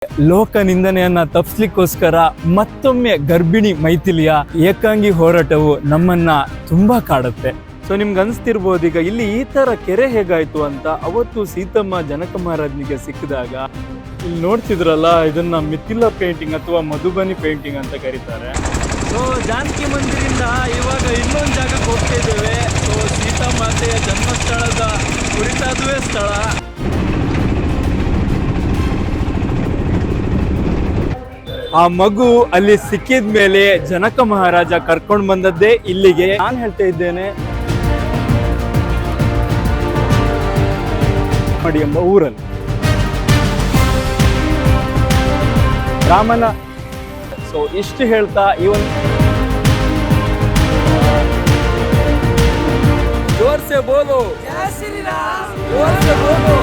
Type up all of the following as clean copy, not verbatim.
ಲೋಕ ನಿಂದನೆಯನ್ನ ತಪ್ಪಿಸ್ಲಿಕ್ಕೋಸ್ಕರ ಮತ್ತೊಮ್ಮೆ ಗರ್ಭಿಣಿ ಮೈಥಿಲಿಯ ಏಕಾಂಗಿ ಹೋರಾಟವು ನಮ್ಮನ್ನ ತುಂಬಾ ಕಾಡುತ್ತೆ. ಸೊ ನಿಮ್ಗೆ ಅನಿಸ್ತಿರ್ಬೋದು ಈಗ ಇಲ್ಲಿ ಈ ತರ ಕೆರೆ ಹೇಗಾಯ್ತು ಅಂತ. ಅವತ್ತು ಸೀತಮ್ಮ ಜನಕ ಮಹಾರಾಜನಿಗೆ ಸಿಕ್ಕಿದಾಗ ಇಲ್ಲಿ ನೋಡ್ತಿದ್ರಲ್ಲ, ಇದನ್ನ ಮಿಥಿಲಾ ಪೇಂಟಿಂಗ್ ಅಥವಾ ಮಧುಬನಿ ಪೇಂಟಿಂಗ್ ಅಂತ ಕರೀತಾರೆ. ಸೊ ಜಾನಕಿ ಮಂದಿರಿಂದ ಇವಾಗ ಇನ್ನೊಂದು ಜಾಗಕ್ಕೆ ಹೋಗ್ತಾ ಇದ್ದೇವೆ. ಸೊ ಸೀತಾಮಾತೆಯ ಜನ್ಮಸ್ಥಳದ ಕುರಿತಾದುವೆ ಸ್ಥಳ. ಆ ಮಗು ಅಲ್ಲಿ ಸಿಕ್ಕಿದ ಮೇಲೆ ಜನಕ ಮಹಾರಾಜ ಕರ್ಕೊಂಡು ಬಂದದ್ದೇ ಇಲ್ಲಿಗೆ. ನಾನು ಹೇಳ್ತಾ ಇದ್ದೇನೆ ಮಾಡಿ ಎಂಬ ಊರಲ್ಲಿ ರಾಮನ. ಸೊ ಇಷ್ಟು ಹೇಳ್ತಾ ಈ ಒಂದು ಜೋರ್ ಸೆ ಬೋಲೋ ಜೈ ಶ್ರೀ ರಾಮ್, ಜೋರ್ ಸೆ ಬೋಲೋ.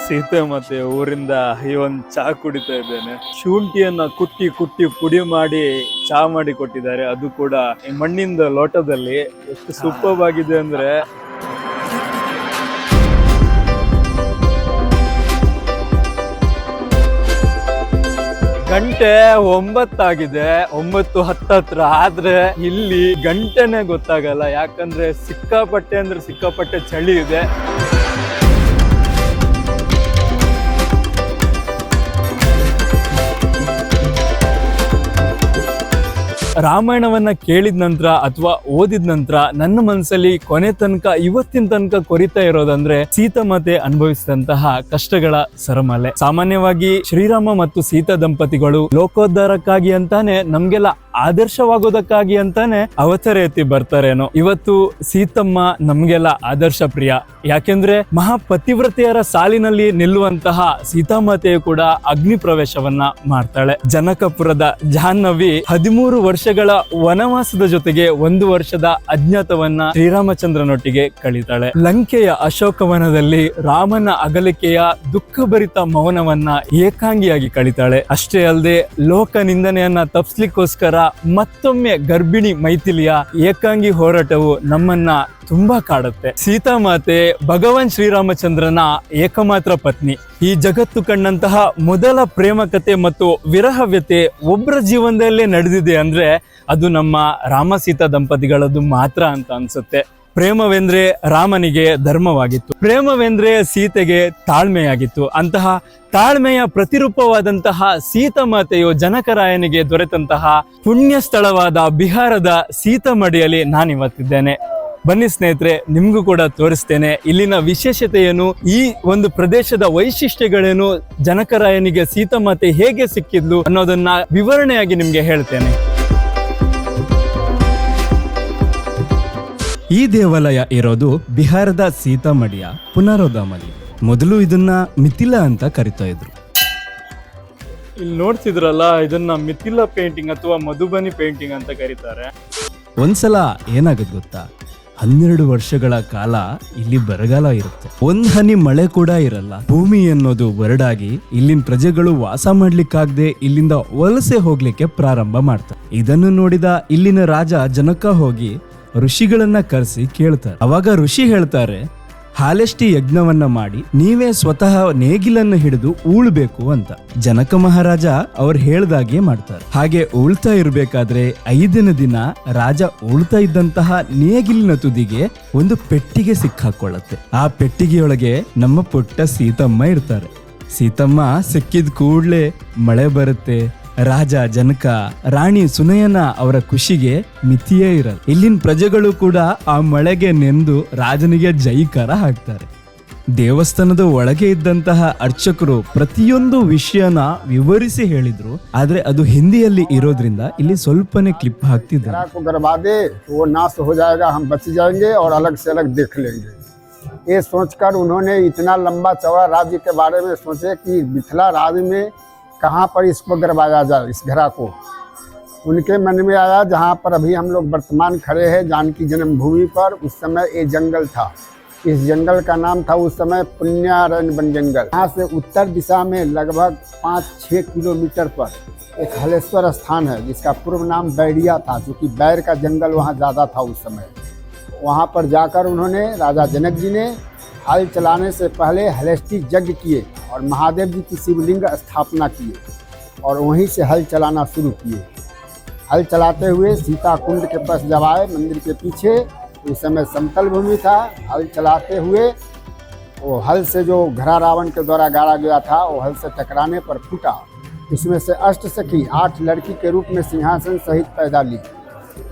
ಸೀತೆ ಮತ್ತೆ ಊರಿಂದ ಈ ಒಂದು ಚಹಾ ಕುಡಿತಾ ಇದ್ದೇನೆ. ಶುಂಠಿಯನ್ನ ಕುಟ್ಟಿ ಕುಟ್ಟಿ ಪುಡಿ ಮಾಡಿ ಚಹಾ ಮಾಡಿ ಕೊಟ್ಟಿದ್ದಾರೆ, ಅದು ಕೂಡ ಈ ಮಣ್ಣಿಂದ ಲೋಟದಲ್ಲಿ. ಎಷ್ಟು ಸೂಪರ್ ಆಗಿದೆ ಅಂದ್ರೆ ಗಂಟೆ 9 ಆಗಿದೆ, 9:10 ಆದ್ರೆ ಇಲ್ಲಿ ಗಂಟೆನೆ ಗೊತ್ತಾಗಲ್ಲ. ಯಾಕಂದ್ರೆ ಸಿಕ್ಕಾಪಟ್ಟೆ ಅಂದ್ರೆ ಸಿಕ್ಕಾಪಟ್ಟೆ ಚಳಿ ಇದೆ. ರಾಮಾಯಣವನ್ನ ಕೇಳಿದ ನಂತರ ಅಥವಾ ಓದಿದ ನಂತರ ನನ್ನ ಮನಸ್ಸಲ್ಲಿ ಕೊನೆ ತನಕ ಇವತ್ತಿನ ತನಕ ಕೊರಿತಾ ಇರೋದಂದ್ರೆ ಸೀತಾಮಾತೆ ಅನುಭವಿಸಿದಂತಹ ಕಷ್ಟಗಳ ಸರಮಾಲೆ. ಸಾಮಾನ್ಯವಾಗಿ ಶ್ರೀರಾಮ ಮತ್ತು ಸೀತಾ ದಂಪತಿಗಳು ಲೋಕೋದ್ಧಾರಕ್ಕಾಗಿ ಅಂತಾನೆ, ನಮ್ಗೆಲ್ಲ ಆದರ್ಶವಾಗೋದಕ್ಕಾಗಿ ಅಂತಾನೆ ಅವತಾರ ಎತ್ತಿ ಬರ್ತಾರೇನೋ. ಇವತ್ತು ಸೀತಮ್ಮ ನಮ್ಗೆಲ್ಲ ಆದರ್ಶ ಪ್ರಿಯ. ಯಾಕೆಂದ್ರೆ ಮಹಾಪತಿವ್ರತೆಯರ ಸಾಲಿನಲ್ಲಿ ನಿಲ್ಲುವಂತಹ ಸೀತಾಮಾತೆಯು ಕೂಡ ಅಗ್ನಿ ಪ್ರವೇಶವನ್ನ ಮಾಡ್ತಾಳೆ. ಜನಕಪುರದ ಜಾಹ್ನವಿ 13 ವರ್ಷಗಳ ವನವಾಸದ ಜೊತೆಗೆ 1 ವರ್ಷದ ಅಜ್ಞಾತವನ್ನ ಶ್ರೀರಾಮಚಂದ್ರನೊಟ್ಟಿಗೆ ಕಳೀತಾಳೆ. ಲಂಕೆಯ ಅಶೋಕವನದಲ್ಲಿ ರಾಮನ ಅಗಲಿಕೆಯ ದುಃಖಭರಿತ ಮೌನವನ್ನ ಏಕಾಂಗಿಯಾಗಿ ಕಳೀತಾಳೆ. ಅಷ್ಟೇ ಅಲ್ಲದೆ ಲೋಕ ನಿಂದನೆಯನ್ನ ತಪ್ಪಿಸ್ಲಿಕ್ಕೋಸ್ಕರ ಮತ್ತೊಮ್ಮೆ ಗರ್ಭಿಣಿ ಮೈಥಿಲಿಯ ಏಕಾಂಗಿ ಹೋರಾಟವು ನಮ್ಮನ್ನ ತುಂಬಾ ಕಾಡುತ್ತೆ. ಸೀತಾಮಾತೆ ಭಗವಾನ್ ಶ್ರೀರಾಮಚಂದ್ರನ ಏಕಮಾತ್ರ ಪತ್ನಿ. ಈ ಜಗತ್ತು ಕಂಡಂತಹ ಮೊದಲ ಪ್ರೇಮ ಕಥೆ ಮತ್ತು ವಿರಹವ್ಯತೆ ಒಬ್ಬರ ಜೀವನದಲ್ಲೇ ನಡೆದಿದೆ ಅಂದ್ರೆ ಅದು ನಮ್ಮ ರಾಮ ಸೀತಾ ದಂಪತಿಗಳದ್ದು ಮಾತ್ರ ಅಂತ ಅನ್ಸುತ್ತೆ. ಪ್ರೇಮವೆಂದ್ರೆ ರಾಮನಿಗೆ ಧರ್ಮವಾಗಿತ್ತು, ಪ್ರೇಮವೆಂದ್ರೆ ಸೀತೆಗೆ ತಾಳ್ಮೆಯಾಗಿತ್ತು. ಅಂತಹ ತಾಳ್ಮೆಯ ಪ್ರತಿರೂಪವಾದಂತಹ ಸೀತಾಮಾತೆಯು ಜನಕರಾಯನಿಗೆ ದೊರೆತಂತಹ ಪುಣ್ಯ ಸ್ಥಳವಾದ ಬಿಹಾರದ ಸೀತಾಮಡಿಯಲ್ಲಿ ನಾನಿವತ್ತಿದ್ದೇನೆ. ಬನ್ನಿ ಸ್ನೇಹಿತರೆ, ನಿಮ್ಗೂ ಕೂಡ ತೋರಿಸ್ತೇನೆ ಇಲ್ಲಿನ ವಿಶೇಷತೆಯೇನು, ಈ ಒಂದು ಪ್ರದೇಶದ ವೈಶಿಷ್ಟ್ಯಗಳೇನು, ಜನಕರಾಯನಿಗೆ ಸೀತಾಮಾತೆ ಹೇಗೆ ಸಿಕ್ಕಿದ್ಲು ಅನ್ನೋದನ್ನ ವಿವರಣೆಯಾಗಿ ನಿಮ್ಗೆ ಹೇಳ್ತೇನೆ. ಈ ದೇವಾಲಯ ಇರೋದು ಬಿಹಾರದ ಸೀತಾಮಡಿಯ ಪುನರೋಧಾಮಲ್ಲಿ. ಮೊದಲು ಇದನ್ನ ಮಿಥಿಲಾ ಅಂತ ಕರಿತಾ ಇದ್ರು. ಇಲ್ಲಿ ನೋಡ್ತಿದ್ರಲ್ಲ, ಇದನ್ನ ಮಿಥಿಲಾ ಪೇಂಟಿಂಗ್ ಅಥವಾ ಮಧುಬನಿ ಪೇಂಟಿಂಗ್ ಅಂತ ಕರೀತಾರೆ. ಒಂದ್ಸಲ ಏನಾಗುತ್ತೆ ಗೊತ್ತಾ, 12 ವರ್ಷಗಳ ಕಾಲ ಇಲ್ಲಿ ಬರಗಾಲ ಇರುತ್ತೆ. ಒಂದ್ ಹನಿ ಮಳೆ ಕೂಡ ಇರಲ್ಲ. ಭೂಮಿ ಅನ್ನೋದು ಬರಡಾಗಿ ಇಲ್ಲಿನ ಪ್ರಜೆಗಳು ವಾಸ ಮಾಡ್ಲಿಕ್ಕಾಗದೆ ಇಲ್ಲಿಂದ ವಲಸೆ ಹೋಗ್ಲಿಕ್ಕೆ ಪ್ರಾರಂಭ ಮಾಡ್ತಾರೆ. ಇದನ್ನು ನೋಡಿದ ಇಲ್ಲಿನ ರಾಜ ಜನಕ ಹೋಗಿ ಋಷಿಗಳನ್ನ ಕರೆಸಿ ಕೇಳ್ತಾರೆ. ಅವಾಗ ಋಷಿ ಹೇಳ್ತಾರೆ, ಹಾಲೆಷ್ಟಿ ಯಜ್ಞವನ್ನ ಮಾಡಿ ನೀವೇ ಸ್ವತಃ ನೇಗಿಲನ್ನ ಹಿಡಿದು ಉಳ್ಬೇಕು ಅಂತ. ಜನಕ ಮಹಾರಾಜ ಅವ್ರು ಹೇಳ್ದಾಗೆ ಮಾಡ್ತಾರೆ. ಹಾಗೆ ಉಳ್ತಾ ಇರ್ಬೇಕಾದ್ರೆ 5ನೇ ದಿನ ರಾಜ ಉಳ್ತಾ ಇದ್ದಂತಹ ನೇಗಿಲಿನ ತುದಿಗೆ ಒಂದು ಪೆಟ್ಟಿಗೆ ಸಿಕ್ಕಾಕೊಳ್ಳುತ್ತೆ. ಆ ಪೆಟ್ಟಿಗೆಯೊಳಗೆ ನಮ್ಮ ಪುಟ್ಟ ಸೀತಮ್ಮ ಇರ್ತಾರೆ. ಸೀತಮ್ಮ ಸಿಕ್ಕಿದ ಕೂಡ್ಲೆ ಮಳೆ ಬರುತ್ತೆ. ರಾಜ ಜನಕ, ರಾಣಿ ಸುನಯನ ಅವರ ಖುಷಿಗೆ ಮಿತಿಯೇ ಇರಲ್ಲ. ಇಲ್ಲಿನ ಪ್ರಜೆಗಳು ಕೂಡ ಆ ಮಳೆಗೆ ನೆಂದು ರಾಜನಿಗೆ ಜೈಕಾರ ಹಾಕ್ತಾರೆ. ದೇವಸ್ಥಾನದ ಒಳಗೆ ಇದ್ದಂತಹ ಅರ್ಚಕರು ಪ್ರತಿಯೊಂದು ವಿಷಯನ ವಿವರಿಸಿ ಹೇಳಿದ್ರು. ಆದ್ರೆ ಅದು ಹಿಂದಿಯಲ್ಲಿ ಇರೋದ್ರಿಂದ ಇಲ್ಲಿ ಸ್ವಲ್ಪನೇ ಕ್ಲಿಪ್ ಹಾಕ್ತಿದ್ದಾರೆ. ये सोचकर उन्होंने इतना लंबा चौड़ा राज्य के बारे में सोचे कि मिथिला राज्य में कहाँ पर इसको गिरवाया जाए, इस घड़ा को। उनके मन में आया जहाँ पर अभी हम लोग वर्तमान खड़े हैं जानकी जन्मभूमि पर, उस समय ये जंगल था। इस जंगल का नाम था उस समय पुण्यारण्य वन जंगल। यहाँ से उत्तर दिशा में लगभग 5-6 किलोमीटर पर एक हलेश्वर स्थान है जिसका पूर्व नाम बैरिया था, क्योंकि बैर का जंगल वहाँ ज़्यादा था उस समय। वहाँ पर जाकर उन्होंने राजा जनक जी ने हल चलाने से पहले हलेष्टि यज्ञ किए और महादेव जी की शिवलिंग स्थापना किए और वहीं से हल चलाना शुरू किए। हल चलाते हुए सीता कुंड के पास जब आए मंदिर के पीछे, उस समय समतल भूमि था। हल चलाते हुए वो हल से जो घड़ा रावण के द्वारा गाड़ा गया था वो हल से टकराने पर फूटा। इसमें से अष्ट सखी 8 लड़की के रूप में सिंहासन सहित पैदा ली।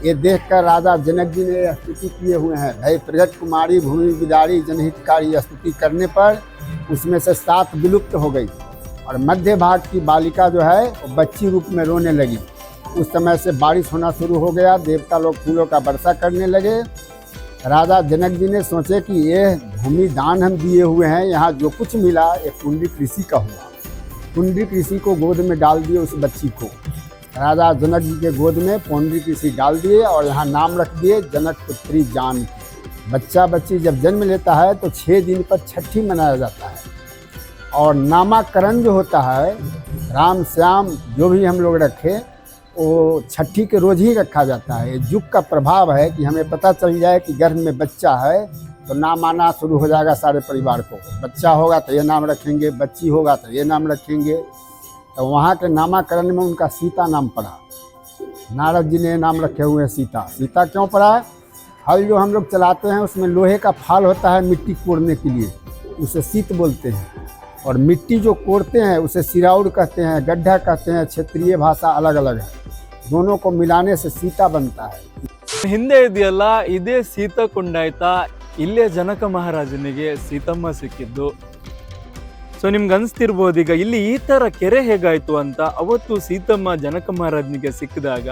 ये देखकर राजा जनक जी ने स्तुति किए हुए हैं, भय प्रगट कुमारी भूमि विदारी जनहितकारी। स्तुति करने पर उसमें से 7 विलुप्त हो गई और मध्य भाग की बालिका जो है वो बच्ची रूप में रोने लगी। उस समय से बारिश होना शुरू हो गया, देवता लोग फूलों का वर्षा करने लगे। राजा जनक जी ने सोचे कि ये भूमि दान हम दिए हुए हैं, यहाँ जो कुछ मिला ये पुंडरीक ऋषि का हुआ। पुंडरीक ऋषि को गोद में डाल दिए उस बच्ची को। राजा जनक जी के गोद में पुंडरीक ऋषि डाल दिए और यहाँ नाम रख दिए जनक पुत्री जानकी। बच्चा बच्ची जब जन्म लेता है तो 6 दिन पर छठी मनाया जाता है और नामाकरण जो होता है राम श्याम जो भी हम लोग रखें वो छठी के रोज ही रखा जाता है। युग का प्रभाव है कि हमें पता चल जाए कि गर्भ में बच्चा है तो नाम आना शुरू हो जाएगा सारे परिवार को। बच्चा होगा तो ये नाम रखेंगे, बच्ची होगा तो ये नाम रखेंगे। तो वहाँ के नामाकरण में उनका सीता नाम पड़ा। नारद जी ने नाम रखे हुए हैं सीता। सीता क्यों पड़ा? हल जो हम लोग चलाते हैं उसमें लोहे का फाल होता है मिट्टी कोड़ने के लिए, उसे सीत बोलते हैं। और मिट्टी जो कोड़ते हैं उसे सिराउड़ कहते हैं, गड्ढा कहते हैं। क्षेत्रीय भाषा अलग अलग है, दोनों को मिलाने से सीता बनता है। ಹಿಂದೆ ಇದೆಯಲ್ಲ ಇದೇ ಸೀತಾಕುಂಡ ಆಯ್ತಾ, ಇಲ್ಲೇ ಜನಕ ಮಹಾರಾಜನಿಗೆ ಸೀತಮ್ಮ ಸಿಕ್ಕಿದ್ದು. ಸೊ ನಿಮ್ಗೆ ಅನ್ಸ್ತಿರ್ಬೋದು ಈಗ ಇಲ್ಲಿ ಈ ತರ ಕೆರೆ ಹೇಗಾಯ್ತು ಅಂತ. ಅವತ್ತು ಸೀತಮ್ಮ ಜನಕ ಮಹಾರಾಜನಿಗೆ ಸಿಕ್ಕಿದಾಗ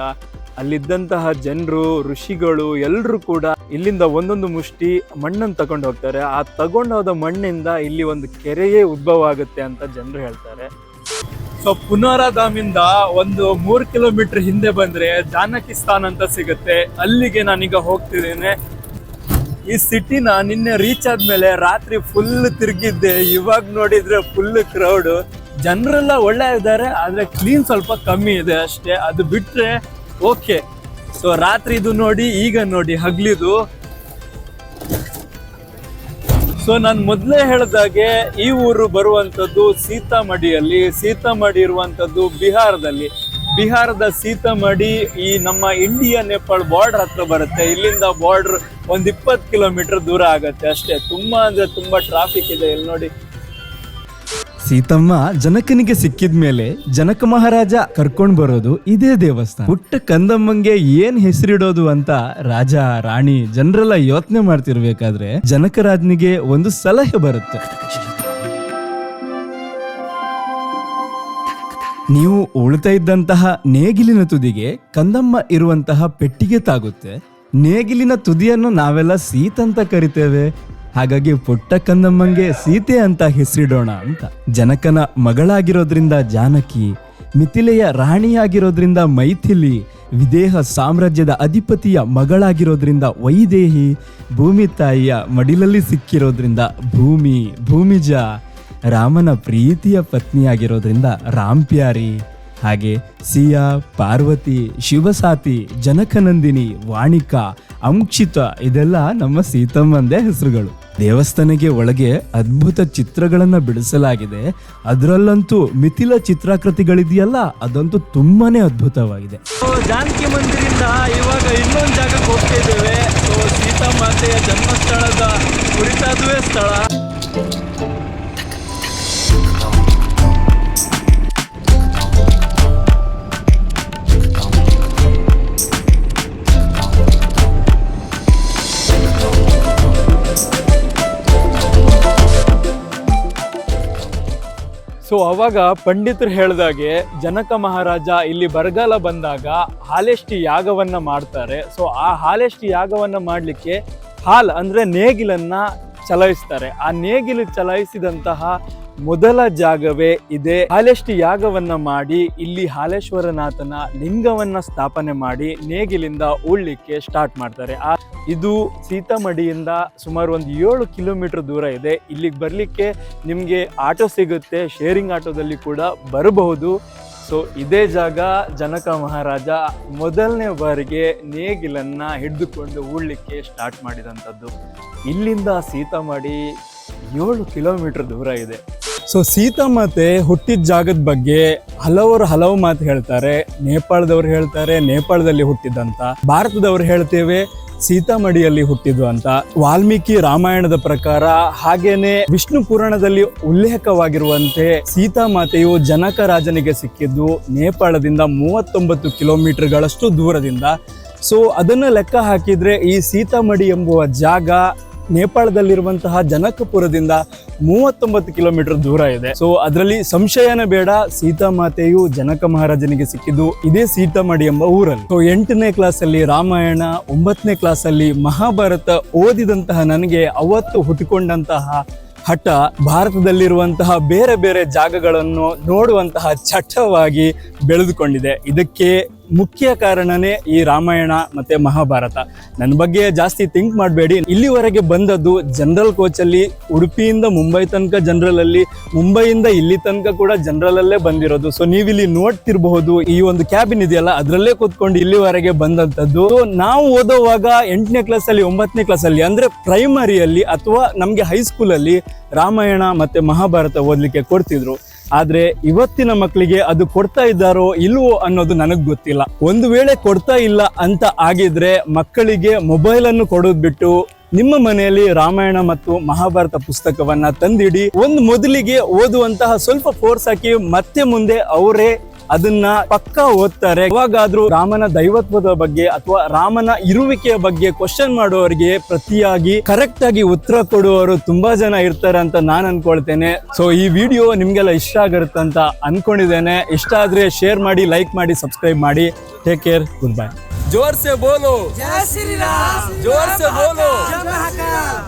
ಅಲ್ಲಿದ್ದಂತಹ ಜನರು ಋಷಿಗಳು ಎಲ್ಲರೂ ಕೂಡ ಇಲ್ಲಿಂದ ಒಂದೊಂದು ಮುಷ್ಟಿ ಮಣ್ಣನ್ನು ತಗೊಂಡು ಹೋಗ್ತಾರೆ. ಆ ತಗೊಂಡೋದ ಮಣ್ಣಿಂದ ಇಲ್ಲಿ ಒಂದು ಕೆರೆಯೇ ಉದ್ಭವ ಆಗುತ್ತೆ ಅಂತ ಜನರು ಹೇಳ್ತಾರೆ. ಸೊ ಪುನರಾಧಾಮಿಂದ ಒಂದು 3 ಕಿಲೋಮೀಟರ್ ಹಿಂದೆ ಬಂದ್ರೆ ಜಾನಕಿ ಸ್ಥಾನ ಅಂತ ಸಿಗುತ್ತೆ. ಅಲ್ಲಿಗೆ ನಾನೀಗ ಹೋಗ್ತಿದ್ದೇನೆ. ಈ ಸಿಟಿನ ನಿನ್ನೆ ರೀಚ್ ಆದ್ಮೇಲೆ ರಾತ್ರಿ ಫುಲ್ ತಿರುಗಿದ್ದೆ. ಇವಾಗ ನೋಡಿದ್ರೆ ಫುಲ್ ಕ್ರೌಡ್, ಜನರೆಲ್ಲ ಒಳ್ಳೆ ಇದ್ದಾರೆ, ಆದ್ರೆ ಕ್ಲೀನ್ ಸ್ವಲ್ಪ ಕಮ್ಮಿ ಇದೆ ಅಷ್ಟೇ. ಅದು ಬಿಟ್ರೆ ಓಕೆ. ಸೊ ರಾತ್ರಿ ಇದು ನೋಡಿ, ಈಗ ನೋಡಿ ಹಗ್ಲಿದು. ಸೊ ನಾನು ಮೊದಲೇ ಹೇಳಿದಾಗೆ ಈ ಊರು ಬರುವಂಥದ್ದು ಸೀತಾಮಡಿಯಲ್ಲಿ. ಸೀತಾಮಡಿ ಇರುವಂಥದ್ದು ಬಿಹಾರದಲ್ಲಿ. ಬಿಹಾರದ ಸೀತಾಮಡಿ ಈ ನಮ್ಮ ಇಂಡಿಯಾ ನೇಪಾಳ ಬಾರ್ಡರ್ ಹತ್ರ ಬರುತ್ತೆ. ಇಲ್ಲಿಂದ ಬಾರ್ಡರ್ ಒಂದು 20 ಕಿಲೋಮೀಟರ್ ದೂರ ಆಗುತ್ತೆ ಅಷ್ಟೇ. ತುಂಬಾ ಅಂದ್ರೆ ತುಂಬಾ ಟ್ರಾಫಿಕ್ ಇದೆ ಇಲ್ಲಿ ನೋಡಿ. ಸೀತಮ್ಮ ಜನಕನಿಗೆ ಸಿಕ್ಕಿದ ಮೇಲೆ ಜನಕ ಮಹಾರಾಜ ಕರ್ಕೊಂಡ್ ಬರೋದು ಇದೇ ದೇವಸ್ಥಾನ. ಪುಟ್ಟ ಕಂದಮ್ಮಂಗೆ ಏನ್ ಹೆಸರಿಡೋದು ಅಂತ ರಾಜ ರಾಣಿ ಜನರೆಲ್ಲ ಯೋಚನೆ ಮಾಡ್ತಿರ್ಬೇಕಾದ್ರೆ ಜನಕರಾಜನಿಗೆ ಒಂದು ಸಲಹೆ ಬರುತ್ತೆ. ನೀವು ಉಳ್ತಾ ಇದ್ದಂತಹ ನೇಗಿಲಿನ ತುದಿಗೆ ಕಂದಮ್ಮ ಇರುವಂತಹ ಪೆಟ್ಟಿಗೆ ತಾಗುತ್ತೆ. ನೇಗಿಲಿನ ತುದಿಯನ್ನು ನಾವೆಲ್ಲ ಸೀತ್ ಅಂತ ಕರಿತೇವೆ. ಹಾಗಾಗಿ ಪುಟ್ಟ ಕಂದಮ್ಮಂಗೆ ಸೀತೆ ಅಂತ ಹೆಸರಿಡೋಣ ಅಂತ. ಜನಕನ ಮಗಳಾಗಿರೋದ್ರಿಂದ ಜಾನಕಿ, ಮಿಥಿಲೆಯ ರಾಣಿಯಾಗಿರೋದ್ರಿಂದ ಮೈಥಿಲಿ, ವಿದೇಹ ಸಾಮ್ರಾಜ್ಯದ ಅಧಿಪತಿಯ ಮಗಳಾಗಿರೋದ್ರಿಂದ ವೈದೇಹಿ, ಭೂಮಿ ತಾಯಿಯ ಮಡಿಲಲ್ಲಿ ಸಿಕ್ಕಿರೋದ್ರಿಂದ ಭೂಮಿ, ಭೂಮಿಜ, ರಾಮನ ಪ್ರೀತಿಯ ಪತ್ನಿಯಾಗಿರೋದ್ರಿಂದ ರಾಂಪ್ಯಾರಿ, ಹಾಗೆ ಸಿಯಾ, ಪಾರ್ವತಿ, ಶಿವಸಾತಿ, ಜನಕನಂದಿನಿ, ವಾಣಿಕಾ, ಅಂಕ್ಷಿತ ಇದೆಲ್ಲ ನಮ್ಮ ಸೀತಮ್ಮಂದೇ ಹೆಸರುಗಳು. ದೇವಸ್ಥಾನಕ್ಕೆ ಒಳಗೆ ಅದ್ಭುತ ಚಿತ್ರಗಳನ್ನ ಬಿಡಿಸಲಾಗಿದೆ. ಅದರಲ್ಲಂತೂ ಮಿಥಿಲ ಚಿತ್ರಾಕೃತಿಗಳಿದೆಯಲ್ಲ, ಅದಂತೂ ತುಂಬಾನೇ ಅದ್ಭುತವಾಗಿದೆ. ಜಾನಕಿ ಮಂದಿರಿಂದ ಇವಾಗ ಇನ್ನೊಂದು ಜಾಗಕ್ಕೆ ಹೋಗ್ತಾ ಇದ್ದೇವೆ. ಸೊ ಸೀತಾಮಾತೆಯ ಜನ್ಮಸ್ಥಳದ ಕುರಿತಾದುವೆ ಸ್ಥಳ. ಸೊ ಅವಾಗ ಪಂಡಿತರು ಹೇಳಿದಾಗೆ ಜನಕ ಮಹಾರಾಜ ಇಲ್ಲಿ ಬರಗಾಲ ಬಂದಾಗ ಹಾಲೆಷ್ಟಿ ಯಾಗವನ್ನ ಮಾಡ್ತಾರೆ. ಸೊ ಆ ಹಾಲೆಷ್ಟಿ ಯಾಗವನ್ನ ಮಾಡಲಿಕ್ಕೆ ಹಾಲ್ ಅಂದ್ರೆ ನೇಗಿಲನ್ನ ಚಲಾಯಿಸ್ತಾರೆ. ಆ ನೇಗಿಲು ಚಲಾಯಿಸಿದಂತಹ ಮೊದಲ ಜಾಗವೇ ಇದೆ. ಹಾಲೆಷ್ಟಿ ಯಾಗವನ್ನ ಮಾಡಿ ಇಲ್ಲಿ ಹಾಲೇಶ್ವರನಾಥನ ಲಿಂಗವನ್ನ ಸ್ಥಾಪನೆ ಮಾಡಿ ನೇಗಿಲಿಂದ ಉಳ್ಳಿಕ್ಕೆ ಸ್ಟಾರ್ಟ್ ಮಾಡ್ತಾರೆ. ಇದು ಸೀತಾಮಡಿಯಿಂದ ಸುಮಾರು ಒಂದು 7 ಕಿಲೋಮೀಟರ್ ದೂರ ಇದೆ. ಇಲ್ಲಿಗೆ ಬರ್ಲಿಕ್ಕೆ ನಿಮ್ಗೆ ಆಟೋ ಸಿಗುತ್ತೆ, ಶೇರಿಂಗ್ ಆಟೋದಲ್ಲಿ ಕೂಡ ಬರಬಹುದು. ಸೊ ಇದೇ ಜಾಗ ಜನಕ ಮಹಾರಾಜ ಮೊದಲನೇ ಬಾರಿಗೆ ನೇಗಿಲನ್ನ ಹಿಡಿದುಕೊಂಡು ಉಳ್ಳಿಕ್ಕೆ ಸ್ಟಾರ್ಟ್ ಮಾಡಿದಂಥದ್ದು. ಇಲ್ಲಿಂದ ಸೀತಾಮಡಿ 7 ಕಿಲೋಮೀಟರ್ ದೂರ ಇದೆ. ಸೊ ಸೀತಾಮಾತೆ ಹುಟ್ಟಿದ ಜಾಗದ ಬಗ್ಗೆ ಹಲವು ಮಾತು ಹೇಳ್ತಾರೆ. ನೇಪಾಳದವ್ರು ಹೇಳ್ತಾರೆ ನೇಪಾಳದಲ್ಲಿ ಹುಟ್ಟಿದಂತ, ಭಾರತದವ್ರು ಹೇಳ್ತೇವೆ ಸೀತಾಮಡಿಯಲ್ಲಿ ಹುಟ್ಟಿದ್ದು ಅಂತ. ವಾಲ್ಮೀಕಿ ರಾಮಾಯಣದ ಪ್ರಕಾರ ಹಾಗೇನೆ ವಿಷ್ಣು ಪುರಾಣದಲ್ಲಿ ಉಲ್ಲೇಖವಾಗಿರುವಂತೆ ಸೀತಾಮಾತೆಯು ಜನಕ ರಾಜನಿಗೆ ಸಿಕ್ಕಿದ್ದು ನೇಪಾಳದಿಂದ 39 ಕಿಲೋಮೀಟರ್ಗಳಷ್ಟು ದೂರದಿಂದ. ಸೊ ಅದನ್ನ ಲೆಕ್ಕ ಹಾಕಿದ್ರೆ ಈ ಸೀತಾಮಡಿ ಎಂಬುವ ಜಾಗ ನೇಪಾಳದಲ್ಲಿರುವಂತಹ ಜನಕಪುರದಿಂದ 39 ಕಿಲೋಮೀಟರ್ ದೂರ ಇದೆ. ಸೊ ಅದರಲ್ಲಿ ಸಂಶಯನೇ ಬೇಡ, ಸೀತಾಮಾತೆಯು ಜನಕ ಮಹಾರಾಜನಿಗೆ ಸಿಕ್ಕಿದ್ದು ಇದೇ ಸೀತಾಮಡಿ ಎಂಬ ಊರಲ್ಲಿ. ಸೊ 8ನೇ ಕ್ಲಾಸಲ್ಲಿ ರಾಮಾಯಣ, 9ನೇ ಕ್ಲಾಸಲ್ಲಿ ಮಹಾಭಾರತ ಓದಿದಂತಹ ನನಗೆ ಅವತ್ತು ಹುಟ್ಟಿಕೊಂಡಂತಹ ಹಠ ಭಾರತದಲ್ಲಿರುವಂತಹ ಬೇರೆ ಬೇರೆ ಜಾಗಗಳನ್ನು ನೋಡುವಂತಹ ಚಟವಾಗಿ ಬೆಳೆದುಕೊಂಡಿದೆ. ಇದಕ್ಕೆ ಮುಖ್ಯ ಕಾರಣನೇ ಈ ರಾಮಾಯಣ ಮತ್ತೆ ಮಹಾಭಾರತ. ನನ್ನ ಬಗ್ಗೆ ಜಾಸ್ತಿ ಥಿಂಕ್ ಮಾಡಬೇಡಿ. ಇಲ್ಲಿವರೆಗೆ ಬಂದದ್ದು ಜನರಲ್ ಕೋಚಲ್ಲಿ, ಉಡುಪಿಯಿಂದ ಮುಂಬೈ ತನಕ ಜನರಲ್ ಅಲ್ಲಿ, ಮುಂಬೈಯಿಂದ ಇಲ್ಲಿ ತನಕ ಕೂಡ ಜನರಲ್ ಅಲ್ಲೇ ಬಂದಿರೋದು. ಸೊ ನೀವಿಲ್ಲಿ ನೋಡ್ತಿರಬಹುದು, ಈ ಒಂದು ಕ್ಯಾಬಿನ್ ಇದೆಯಲ್ಲ ಅದರಲ್ಲೇ ಕೂತ್ಕೊಂಡು ಇಲ್ಲಿವರೆಗೆ ಬಂದಂಥದ್ದು. ನಾವು ಓದೋವಾಗ 8ನೇ ಕ್ಲಾಸಲ್ಲಿ 9ನೇ ಕ್ಲಾಸಲ್ಲಿ ಅಂದ್ರೆ ಪ್ರೈಮರಿಯಲ್ಲಿ ಅಥವಾ ನಮಗೆ ಹೈಸ್ಕೂಲಲ್ಲಿ ರಾಮಾಯಣ ಮತ್ತೆ ಮಹಾಭಾರತ ಓದಲಿಕ್ಕೆ ಕೊಡ್ತಿದ್ರು. ಆದ್ರೆ ಇವತ್ತಿನ ಮಕ್ಕಳಿಗೆ ಅದು ಕೊಡ್ತಾ ಇದ್ದಾರೋ ಇಲ್ವೋ ಅನ್ನೋದು ನನಗ್ ಗೊತ್ತಿಲ್ಲ. ಒಂದು ವೇಳೆ ಕೊಡ್ತಾ ಇಲ್ಲ ಅಂತ ಆಗಿದ್ರೆ ಮಕ್ಕಳಿಗೆ ಮೊಬೈಲ್ ಅನ್ನು ಕೊಡೋದ್ ಬಿಟ್ಟು ನಿಮ್ಮ ಮನೆಯಲ್ಲಿ ರಾಮಾಯಣ ಮತ್ತು ಮಹಾಭಾರತ ಪುಸ್ತಕವನ್ನ ತಂದಿಡಿ. ಒಂದು ಮೊದಲಿಗೆ ಓದುವಂತಹ ಸ್ವಲ್ಪ ಫೋರ್ಸ್ ಹಾಕಿ ಮತ್ತೆ ಮುಂದೆ ಅವರೇ ಅದನ್ನ ಪಕ್ಕಾ ಓದ್ತಾರೆ. ಯಾವಾಗಾದ್ರೂ ರಾಮನ ದೈವತ್ವದ ಬಗ್ಗೆ ಅಥವಾ ರಾಮನ ಇರುವಿಕೆಯ ಬಗ್ಗೆ ಕ್ವಶನ್ ಮಾಡುವವರಿಗೆ ಪ್ರತಿಯಾಗಿ ಕರೆಕ್ಟ್ ಆಗಿ ಉತ್ತರ ಕೊಡುವವರು ತುಂಬಾ ಜನ ಇರ್ತಾರೆ ಅಂತ ನಾನು ಅನ್ಕೊಳ್ತೇನೆ. ಸೊ ಈ ವಿಡಿಯೋ ನಿಮ್ಗೆಲ್ಲ ಇಷ್ಟ ಆಗಿರುತ್ತೆ ಅಂತ ಅನ್ಕೊಂಡಿದ್ದೇನೆ. ಇಷ್ಟ ಆದ್ರೆ ಶೇರ್ ಮಾಡಿ, ಲೈಕ್ ಮಾಡಿ, ಸಬ್ಸ್ಕ್ರೈಬ್ ಮಾಡಿ. Take care, good bye. ಜೋರ್ ಸೆ ಬೋಲೋ, ಜೈ ಶ್ರೀ ರಾಮ್. ಜೋರ್ ಸೆ ಬೋಲೋ, ಜೈ ಮಹಾಕಾಲ್.